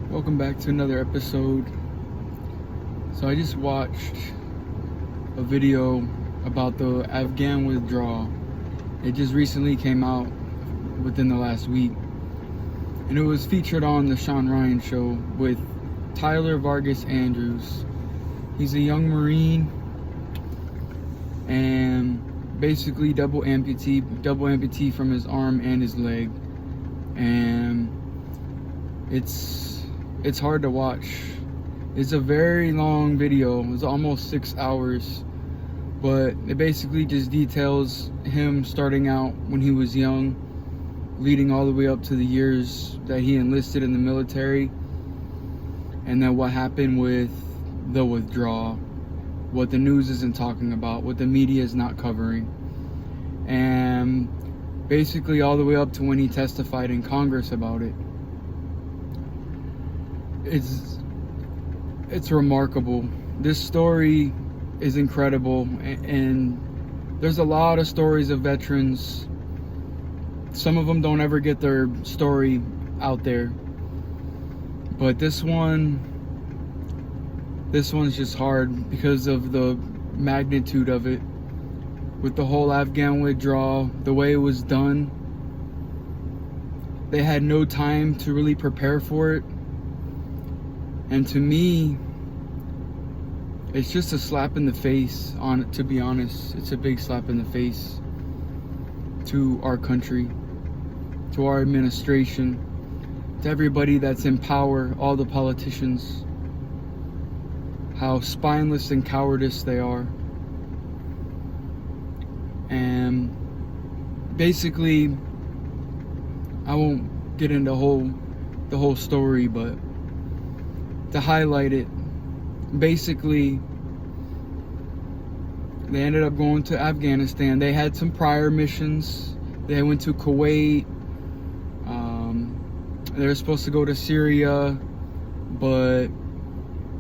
Welcome back to another episode. So I just watched a video about the Afghan withdrawal. It just recently came out within the last week, and it was featured on the Sean Ryan show with Tyler Vargas Andrews. He's a young Marine and basically double amputee from his arm and his leg, and it's hard to watch. It's a very long video. It's almost 6 hours, but it basically just details him starting out when he was young, leading all the way up to the years that he enlisted in the military, and then what happened with the withdrawal, what the news isn't talking about, what the media is not covering, and basically all the way up to when he testified in Congress about it. It's remarkable. This story is incredible, and there's a lot of stories of veterans. Some of them don't ever get their story out there, but this one's just hard because of the magnitude of it. With the whole Afghan withdrawal, the way it was done, they had no time to really prepare for it. And to me, it's just a slap in the face, to be honest. It's a big slap in the face to our country, to our administration, to everybody that's in power, all the politicians, how spineless and cowardice they are. And basically, I won't get into the whole story, but to highlight it, basically they ended up going to Afghanistan. They had some prior missions. They went to Kuwait. They were supposed to go to Syria, but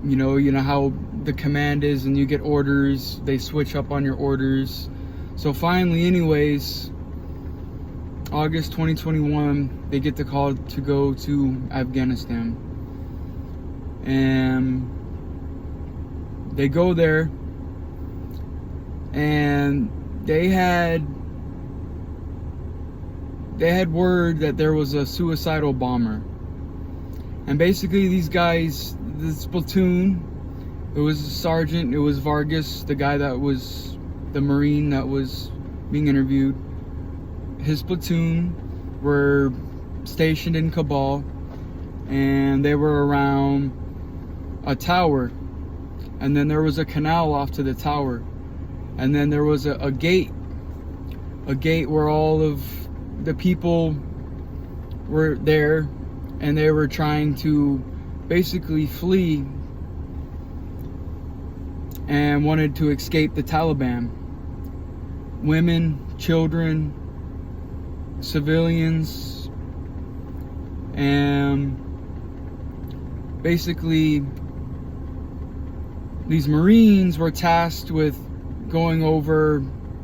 you know how the command is, and you get orders, they switch up on your orders. So finally, anyways, August 2021, they get the call to go to Afghanistan. And they go there, and they had word that there was a suicidal bomber. And basically these guys, this platoon, it was a sergeant, it was Vargas, the guy that was the Marine that was being interviewed. His platoon were stationed in Kabul, and they were around a tower, and then there was a canal off to the tower, and then there was a gate where all of the people were there, and they were trying to basically flee and wanted to escape the Taliban. Women, children, civilians, and basically these Marines were tasked with going over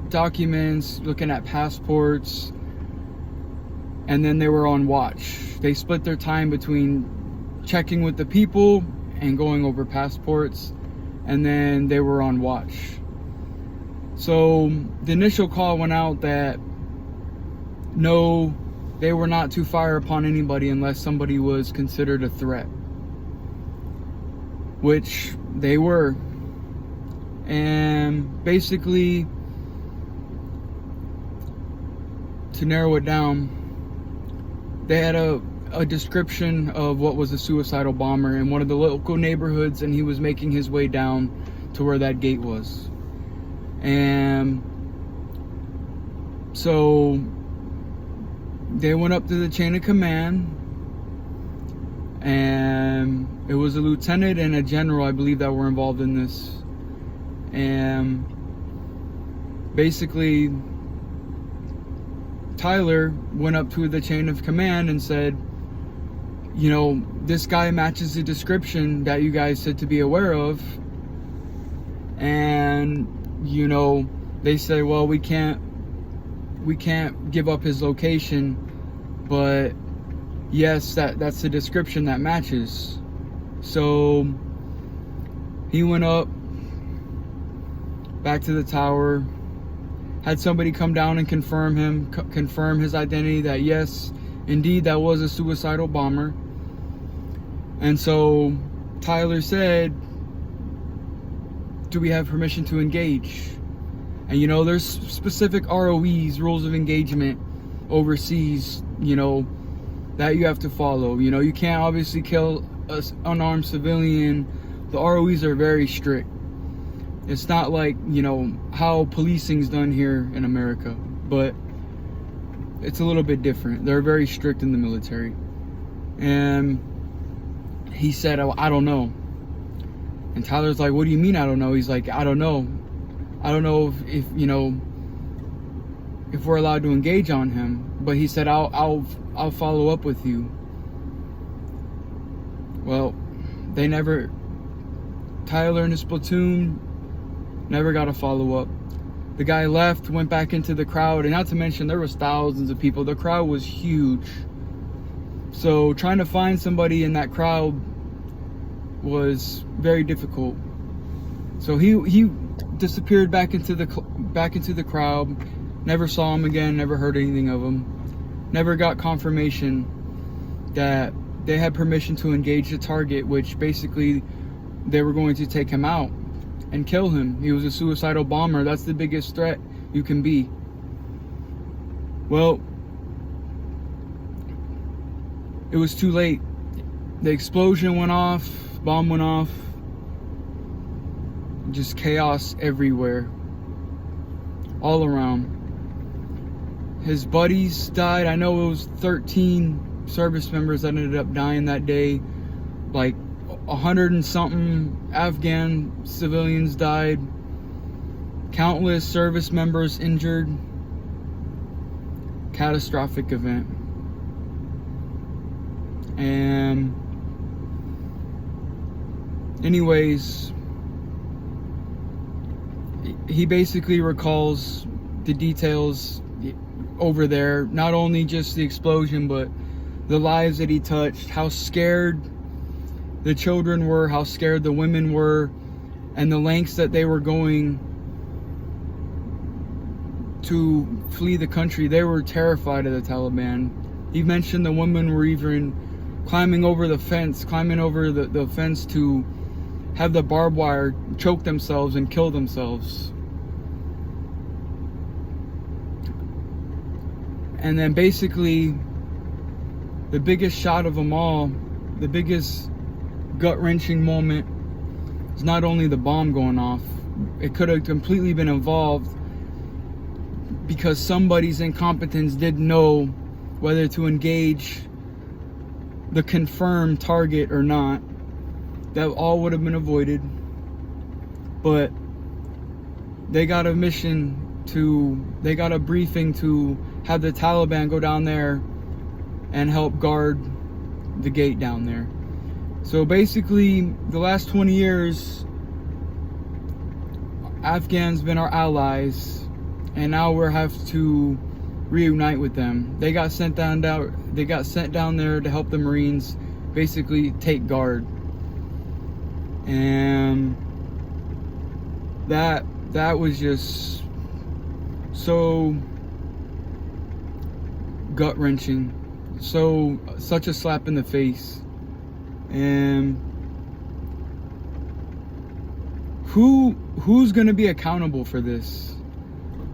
documents, looking at passports, and then they were on watch. They split their time between checking with the people and going over passports, and then they were on watch. So the initial call went out that no, they were not to fire upon anybody unless somebody was considered a threat, which they were. And basically, to narrow it down, they had a description of what was a suicidal bomber in one of the local neighborhoods, and he was making his way down to where that gate was. And so they went up to the chain of command, and it was a lieutenant and a general, I believe, that were involved in this. And basically Tyler went up to the chain of command and said, this guy matches the description that you guys said to be aware of. And they said, well, we can't give up his location, but yes, that's the description that matches. So he went up back to the tower, had somebody come down and confirm his identity, that yes, indeed, that was a suicidal bomber. And so Tyler said, do we have permission to engage? And you know, there's specific ROEs, rules of engagement overseas, you know, that you have to follow. You know, you can't obviously kill an unarmed civilian. The ROEs are very strict. It's not like, you know, how policing's done here in America, but it's a little bit different. They're very strict in the military. And he said, oh, I don't know. And Tyler's like, what do you mean I don't know? He's like, I don't know. I don't know if you know, if we're allowed to engage on him. But he said, I'll follow up with you. Well, they never, Tyler and his platoon never got a follow-up. The guy left, went back into the crowd, and not to mention there was thousands of people. The crowd was huge. So trying to find somebody in that crowd was very difficult. So he disappeared back into the crowd. Never saw him again, never heard anything of him. Never got confirmation that they had permission to engage the target, which basically they were going to take him out and kill him. He was a suicidal bomber. That's the biggest threat you can be. Well, it was too late. The explosion went off, bomb went off. Just chaos everywhere, all around. His buddies died. I know it was 13 service members that ended up dying that day. Like 100 and something Afghan civilians died. Countless service members injured. Catastrophic event. And anyways, he basically recalls the details over there, not only just the explosion, but the lives that he touched, how scared the children were, how scared the women were, and the lengths that they were going to flee the country. They were terrified of the Taliban. He mentioned the women were even climbing over the fence to have the barbed wire choke themselves and kill themselves. And then basically, the biggest shot of them all, the biggest gut-wrenching moment, is not only the bomb going off. It could have completely been involved because somebody's incompetence didn't know whether to engage the confirmed target or not. That all would have been avoided. But they got a they got a briefing to have the Taliban go down there and help guard the gate down there. So basically, the last 20 years, Afghans been our allies, and now we have to reunite with them. They got sent down there to help the Marines basically take guard. And that was just so gut-wrenching, such a slap in the face. And who's gonna be accountable for this?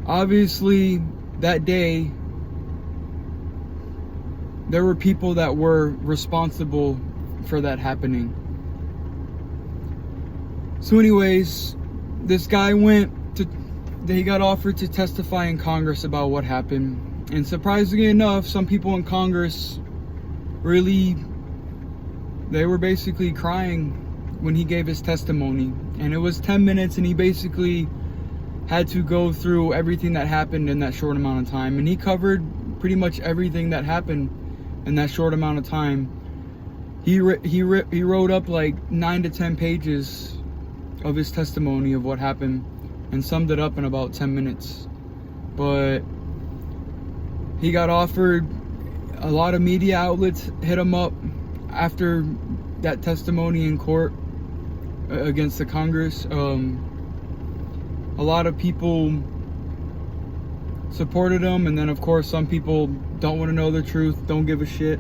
Obviously, that day there were people that were responsible for that happening. So anyways, this guy he got offered to testify in Congress about what happened. And surprisingly enough, some people in Congress they were basically crying when he gave his testimony. And it was 10 minutes, and he basically had to go through everything that happened in that short amount of time. And he covered pretty much everything that happened in that short amount of time. He wrote up like 9 to 10 pages of his testimony of what happened and summed it up in about 10 minutes. But he got offered A lot of media outlets hit him up after that testimony in court against the Congress. A lot of people supported him, and then of course some people don't want to know the truth, don't give a shit,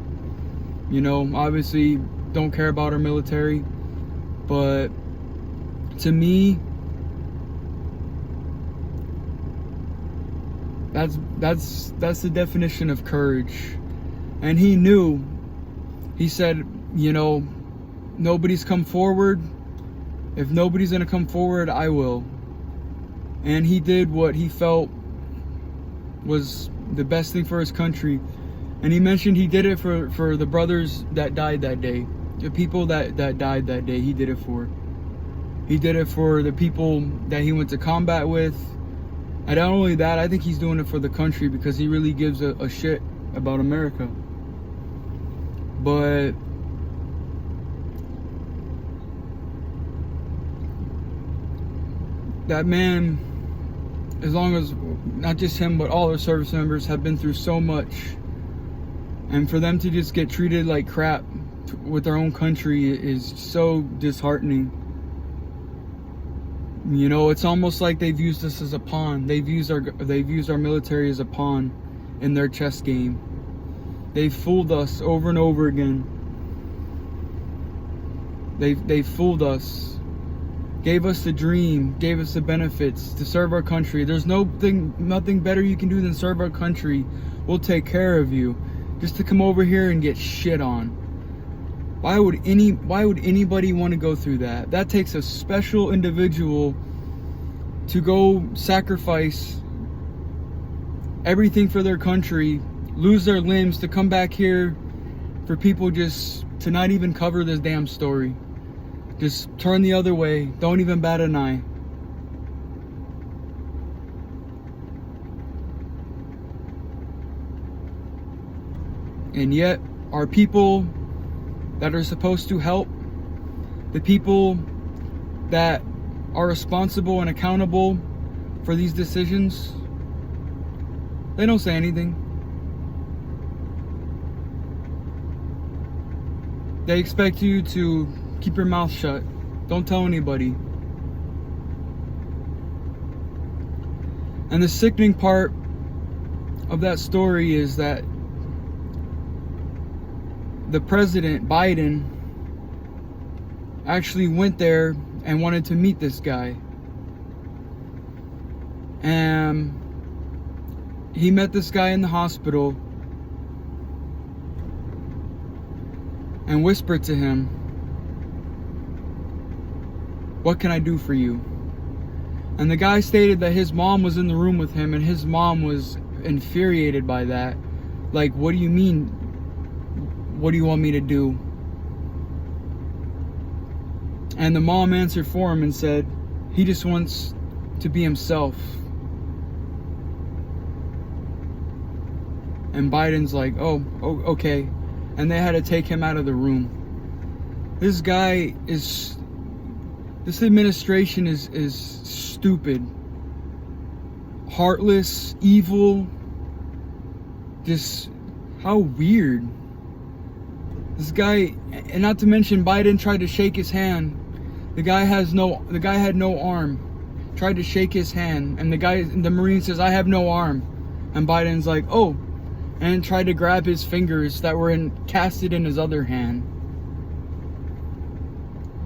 you know, obviously don't care about our military. But to me, that's the definition of courage. And he knew. He said, you know, nobody's come forward. If nobody's gonna come forward, I will. And he did what he felt was the best thing for his country. And he mentioned he did it for the brothers that died that day. The people that died that day, he did it for. He did it for the people that he went to combat with. And not only that, I think he's doing it for the country, because he really gives a shit about America. But that man, as long as not just him but all our service members have been through so much, and for them to just get treated like crap with their own country is so disheartening. You know, it's almost like they've used us as a pawn. They've used our military as a pawn in their chess game. They've fooled us over and over again. They've fooled us. Gave us the dream, gave us the benefits to serve our country. There's nothing better you can do than serve our country. We'll take care of you. Just to come over here and get shit on. Why would anybody want to go through that? That takes a special individual to go sacrifice everything for their country, lose their limbs, to come back here for people just to not even cover this damn story. Just turn the other way. Don't even bat an eye. And yet, our people that are supposed to help, the people that are responsible and accountable for these decisions, they don't say anything. They expect you to keep your mouth shut. Don't tell anybody. And the sickening part of that story is that the president, Biden, actually went there and wanted to meet this guy. And he met this guy in the hospital and whispered to him, "What can I do for you?" And the guy stated that his mom was in the room with him, and his mom was infuriated by that. Like, what do you mean? What do you want me to do? And the mom answered for him and said, he just wants to be himself. And Biden's like, oh, okay. And they had to take him out of the room. This administration is stupid, heartless, evil. Just how weird. This guy, and not to mention Biden tried to shake his hand. The guy had no arm. Tried to shake his hand, and the Marine says, "I have no arm." And Biden's like, "Oh," and tried to grab his fingers that were casted in his other hand.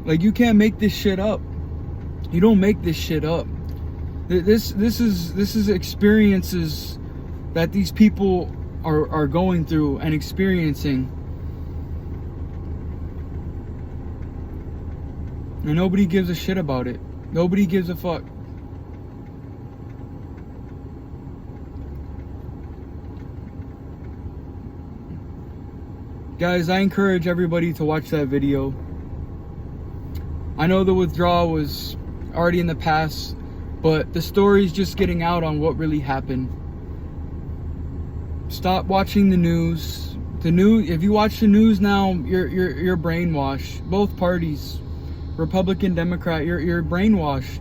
Like, you can't make this shit up. You don't make this shit up. This is experiences that these people are going through and experiencing. And nobody gives a shit about it. Nobody gives a fuck. Guys, I encourage everybody to watch that video. I know the withdrawal was already in the past, but the story's just getting out on what really happened. Stop watching the news. If you watch the news now, you're brainwashed. Both parties, Republican, Democrat, you're brainwashed.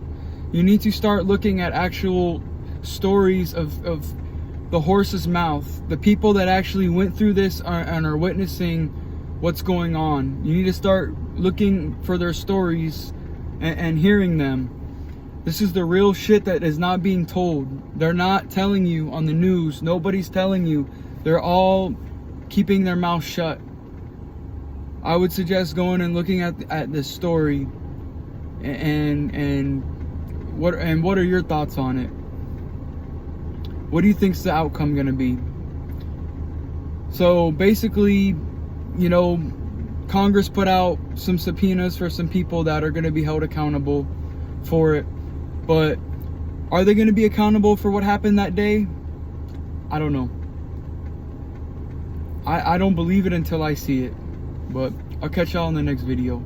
You need to start looking at actual stories of the horse's mouth. The people that actually went through this and are witnessing what's going on. You need to start looking for their stories and hearing them. This is the real shit that is not being told. They're not telling you on the news. Nobody's telling you. They're all keeping their mouth shut. I would suggest going and looking at this story and what are your thoughts on it? What do you think's the outcome going to be? So basically, you know, Congress put out some subpoenas for some people that are going to be held accountable for it. But are they going to be accountable for what happened that day? I don't know. I don't believe it until I see it. But I'll catch y'all in the next video.